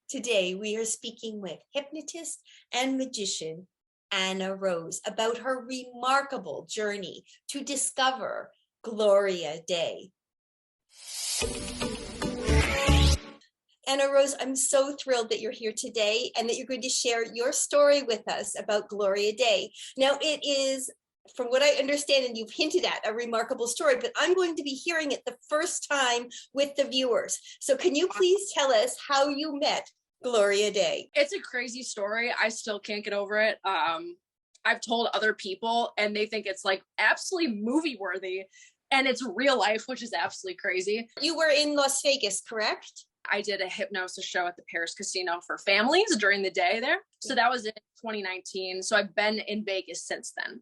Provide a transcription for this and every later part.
Today, we are speaking with hypnotist and magician AnnaRose about her remarkable journey to discover Gloria Dea. AnnaRose, I'm so thrilled that you're here today and that you're going to share your story with us about Gloria Dea. Now, it is, from what I understand, and you've hinted at, a remarkable story, but I'm going to be hearing it the first time with the viewers. So can you please tell us how you met Gloria Dea? It's a crazy story. I still can't get over it. I've told other people and they think it's like absolutely movie worthy, and it's real life, which is absolutely crazy. You were in Las Vegas, correct? I did a hypnosis show at the Paris Casino for families during the day there. So that was in 2019. So I've been in Vegas since then.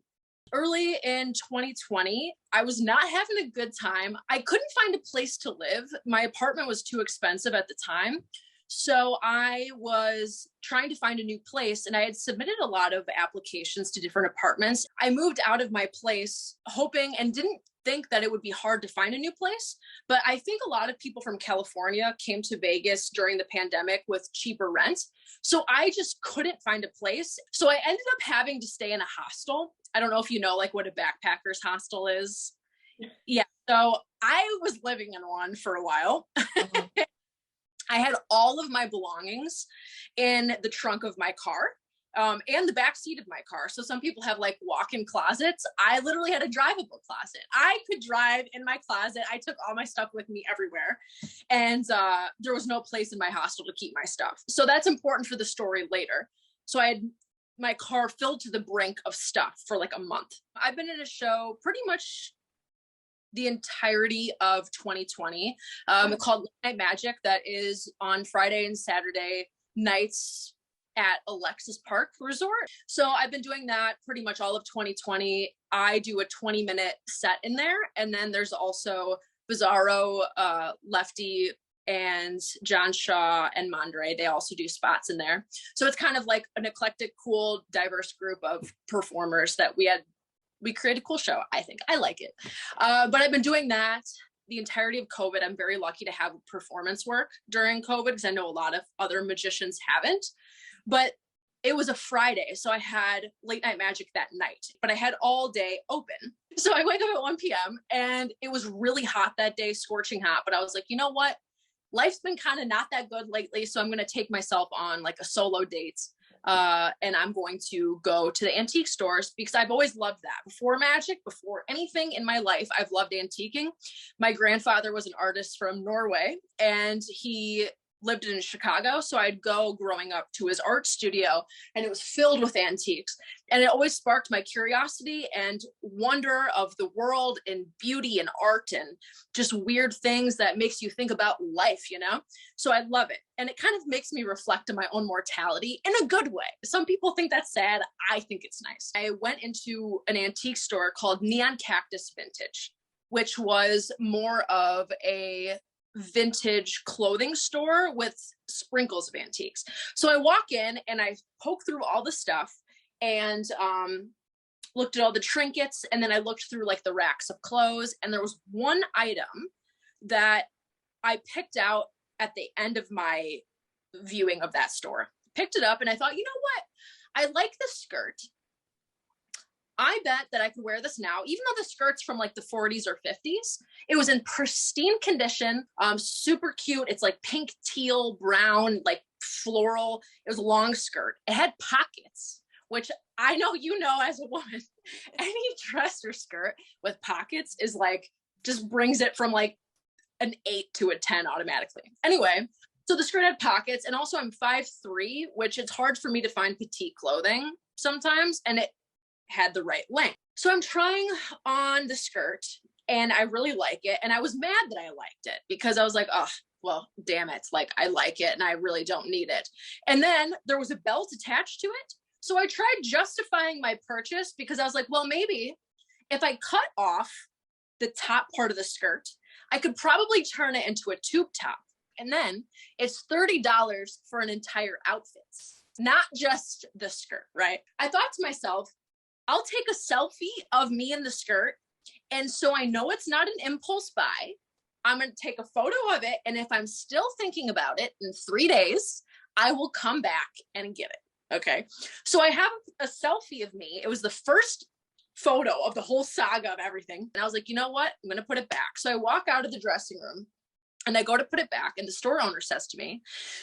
Early in 2020, I was not having a good time. I couldn't find a place to live. My apartment was too expensive at the time. So I was trying to find a new place, and I had submitted a lot of applications to different apartments. I moved out of my place hoping and didn't think that it would be hard to find a new place. But I think a lot of people from California came to Vegas during the pandemic with cheaper rent. So I just couldn't find a place. So I ended up having to stay in a hostel. I don't know if you know like what a backpacker's hostel is. Yeah. So I was living in one for a while. I had all of my belongings in the trunk of my car and the back seat of my car. So some people have like walk-in closets. I literally had a drivable closet. I could drive in my closet. I took all my stuff with me everywhere. And there was no place in my hostel to keep my stuff. So that's important for the story later. So I had my car filled to the brink of stuff for like a month. I've been in a show pretty much the entirety of 2020 called Late Night Magic, that is on Friday and Saturday nights at Alexis Park Resort. So I've been doing that pretty much all of 2020. I do a 20-minute set in there. And then there's also Bizarro, Lefty, and John Shaw and Mondre. They also do spots in there. So it's kind of like an eclectic, cool, diverse group of performers that we create a cool show. I think I like it. But I've been doing that the entirety of COVID. I'm very lucky to have performance work during COVID because I know a lot of other magicians haven't. But it was a Friday, so I had Late Night Magic that night, but I had all day open. So I wake up at 1 p.m. and it was really hot that day, scorching hot. But I was like, you know what? Life's been kind of not that good lately. So I'm going to take myself on like a solo date. And I'm going to go to the antique stores because I've always loved that. Before magic, before anything in my life, I've loved antiquing. My grandfather was an artist from Norway and he lived in Chicago. So I'd go growing up to his art studio and it was filled with antiques. And it always sparked my curiosity and wonder of the world and beauty and art and just weird things that makes you think about life, you know? So I love it. And it kind of makes me reflect on my own mortality in a good way. Some people think that's sad. I think it's nice. I went into an antique store called Neon Cactus Vintage, which was more of a vintage clothing store with sprinkles of antiques. So I walk in and I poke through all the stuff and looked at all the trinkets, and then I looked through like the racks of clothes, and there was one item that I picked out at the end of my viewing of that store. Picked it up and I thought, you know what? I like the skirt. I bet that I could wear this now, even though the skirt's from like the 40s or 50s. It was in pristine condition, super cute. It's like pink, teal, brown, like floral. It was a long skirt. It had pockets, which I know you know as a woman, any dress or skirt with pockets is like, just brings it from like an 8 to a 10 automatically. Anyway, so the skirt had pockets, and also I'm 5'3", which it's hard for me to find petite clothing sometimes, and it had the right length. So I'm trying on the skirt and I really like it. And I was mad that I liked it because I was like, oh, well, damn it. Like I like it and I really don't need it. And then there was a belt attached to it. So I tried justifying my purchase because I was like, well, maybe if I cut off the top part of the skirt, I could probably turn it into a tube top. And then it's $30 for an entire outfit, not just the skirt, right? I thought to myself, I'll take a selfie of me in the skirt. And so I know it's not an impulse buy. I'm going to take a photo of it. And if I'm still thinking about it in 3 days, I will come back and get it. Okay. So I have a selfie of me. It was the first photo of the whole saga of everything. And I was like, you know what? I'm going to put it back. So I walk out of the dressing room and I go to put it back. And the store owner says to me,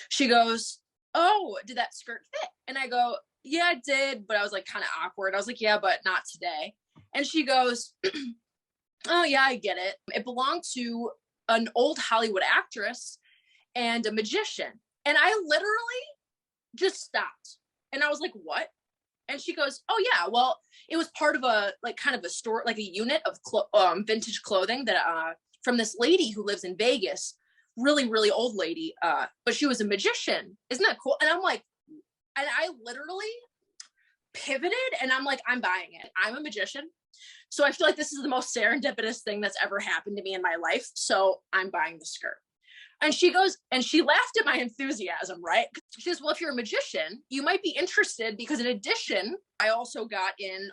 she goes, oh, did that skirt fit? And I go, yeah, it did. But I was like kind of awkward. I was like, yeah, but not today. And she goes, oh yeah, I get it. It belonged to an old Hollywood actress and a magician. And I literally just stopped. And I was like, what? And she goes, oh yeah, well, it was part of a, like kind of a store, like a unit of vintage clothing that from this lady who lives in Vegas, really, really old lady. But she was a magician. Isn't that cool? And I'm like, and I literally pivoted and I'm like, I'm buying it. I'm a magician. So I feel like this is the most serendipitous thing that's ever happened to me in my life. So I'm buying the skirt. And she goes, and she laughed at my enthusiasm, right? She says, well, if you're a magician, you might be interested because in addition, I also got in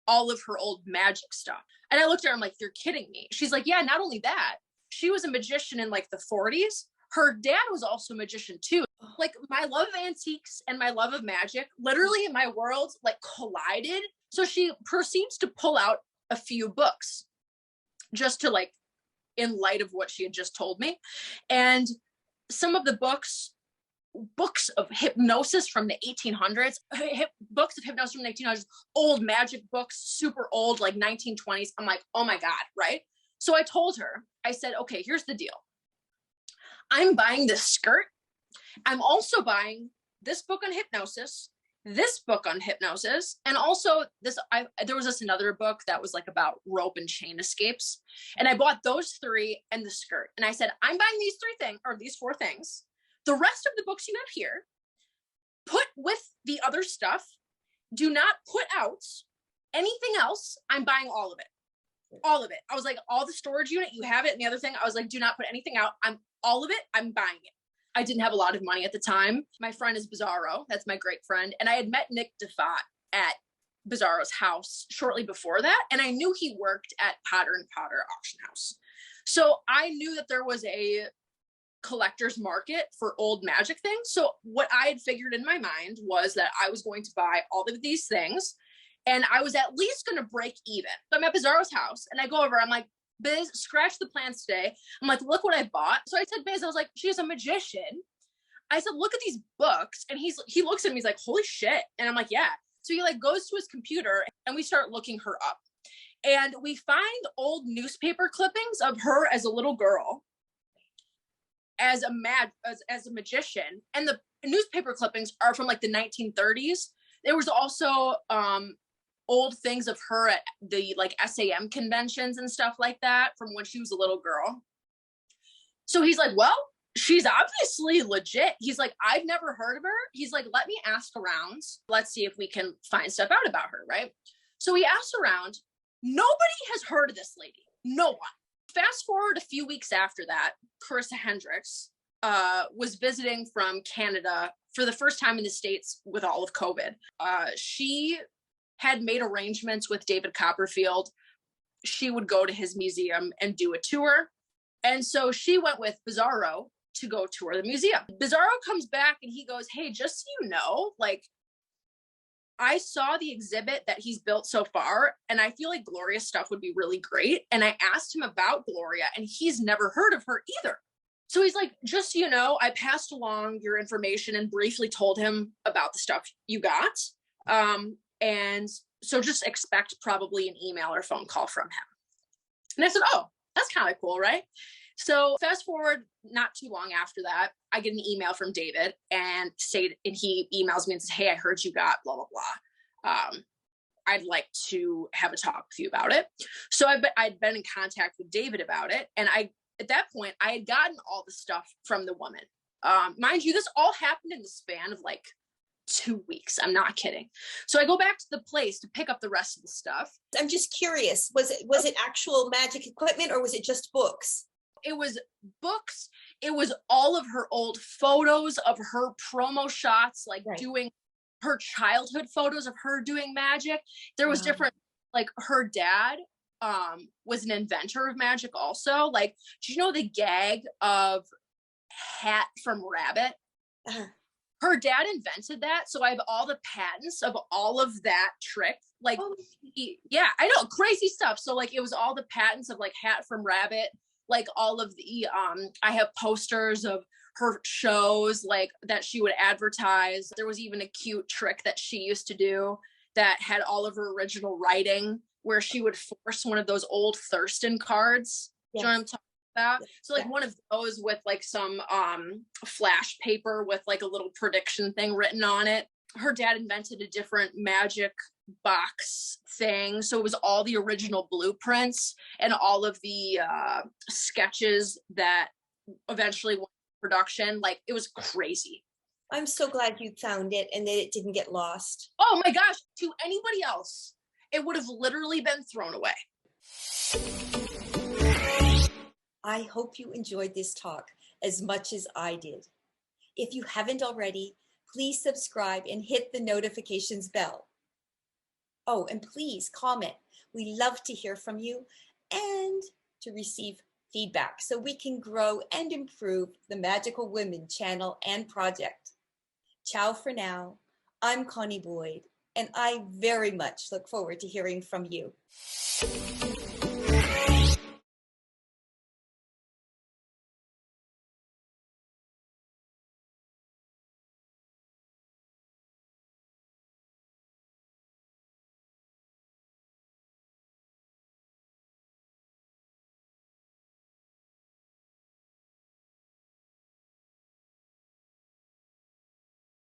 all of her old magic stuff. And I looked at her, I'm like, you're kidding me. She's like, yeah, not only that, she was a magician in like the 40s. Her dad was also a magician too. Like my love of antiques and my love of magic, literally in my world, like collided. So she proceeds to pull out a few books just to like, in light of what she had just told me. And some of the books of hypnosis from the 1800s, books of hypnosis from the 1800s, old magic books, super old, like 1920s. I'm like, oh my God, right? So I told her, I said, okay, here's the deal. I'm buying this skirt. I'm also buying this book on hypnosis, this book on hypnosis, and also there was another book that was like about rope and chain escapes. And I bought those 3 and the skirt. And I said, I'm buying these 3 things, or these 4 things. The rest of the books you have here, put with the other stuff. Do not put out anything else. I'm buying all of it. All of it. I was like, all the storage unit, you have it. And the other thing, I was like, do not put anything out. All of it, I'm buying it. I didn't have a lot of money at the time. My friend is Bizarro. That's my great friend. And I had met Nick DeFat at Bizarro's house shortly before that. And I knew he worked at Potter and Potter Auction House. So I knew that there was a collector's market for old magic things. So what I had figured in my mind was that I was going to buy all of these things and I was at least going to break even. So I'm at Bizarro's house and I go over, I'm like, Biz, scratch the plans today. I'm like, look what I bought. So I said, Biz, I was like, she's a magician. I said, look at these books. And he looks at me, he's like, holy shit. And I'm like, yeah. So he like goes to his computer and we start looking her up. And we find old newspaper clippings of her as a little girl, as a magician. And the newspaper clippings are from like the 1930s. There was also old things of her at the like SAM conventions and stuff like that from when she was a little girl. So he's like, well, she's obviously legit. He's like, I've never heard of her. He's like, let me ask around. Let's see if we can find stuff out about her, right? So he asked around. Nobody has heard of this lady. No one. Fast forward a few weeks after that, Carissa Hendricks was visiting from Canada for the first time in the States with all of COVID. She had made arrangements with David Copperfield. She would go to his museum and do a tour. And so she went with Bizarro to go tour the museum. Bizarro comes back and he goes, hey, just so you know, like, I saw the exhibit that he's built so far, and I feel like Gloria's stuff would be really great. And I asked him about Gloria, and he's never heard of her either. So he's like, just so you know, I passed along your information and briefly told him about the stuff you got. And so just expect probably an email or phone call from him. And I said, oh, that's kind of cool, right? So fast forward not too long after that, I get an email from David and he emails me and says, hey, I heard you got blah, blah, blah. I'd like to have a talk with you about it. So I'd been in contact with David about it. And at that point, I had gotten all the stuff from the woman. Mind you, this all happened in the span of like 2 weeks. I'm not kidding. So I go back to the place to pick up the rest of the stuff. I'm just curious, was it actual magic equipment or was it just books? It was books. It was all of her old photos of her promo shots, like doing her childhood photos of her doing magic. There was different, like her dad was an inventor of magic also. Like, do you know the gag of hat from rabbit? Uh-huh. Her dad invented that, so I have all the patents of all of that trick. Like, yeah, I know, crazy stuff. So like, it was all the patents of like hat from rabbit, like all of the I have posters of her shows like that she would advertise. There was even a cute trick that she used to do that had all of her original writing, where she would force one of those old Thurston cards. Yes. Do you know what I'm talking about? So like one of those with like some flash paper with like a little prediction thing written on it. Her dad invented a different magic box thing, so it was all the original blueprints and all of the sketches that eventually went to production. Like, it was crazy. I'm so glad you found it and that it didn't get lost. Oh my gosh, to anybody else, it would have literally been thrown away. I hope you enjoyed this talk as much as I did. If you haven't already, please subscribe and hit the notifications bell. Oh, and please comment. We love to hear from you and to receive feedback so we can grow and improve the Magical Women channel and project. Ciao for now. I'm Connie Boyd, and I very much look forward to hearing from you.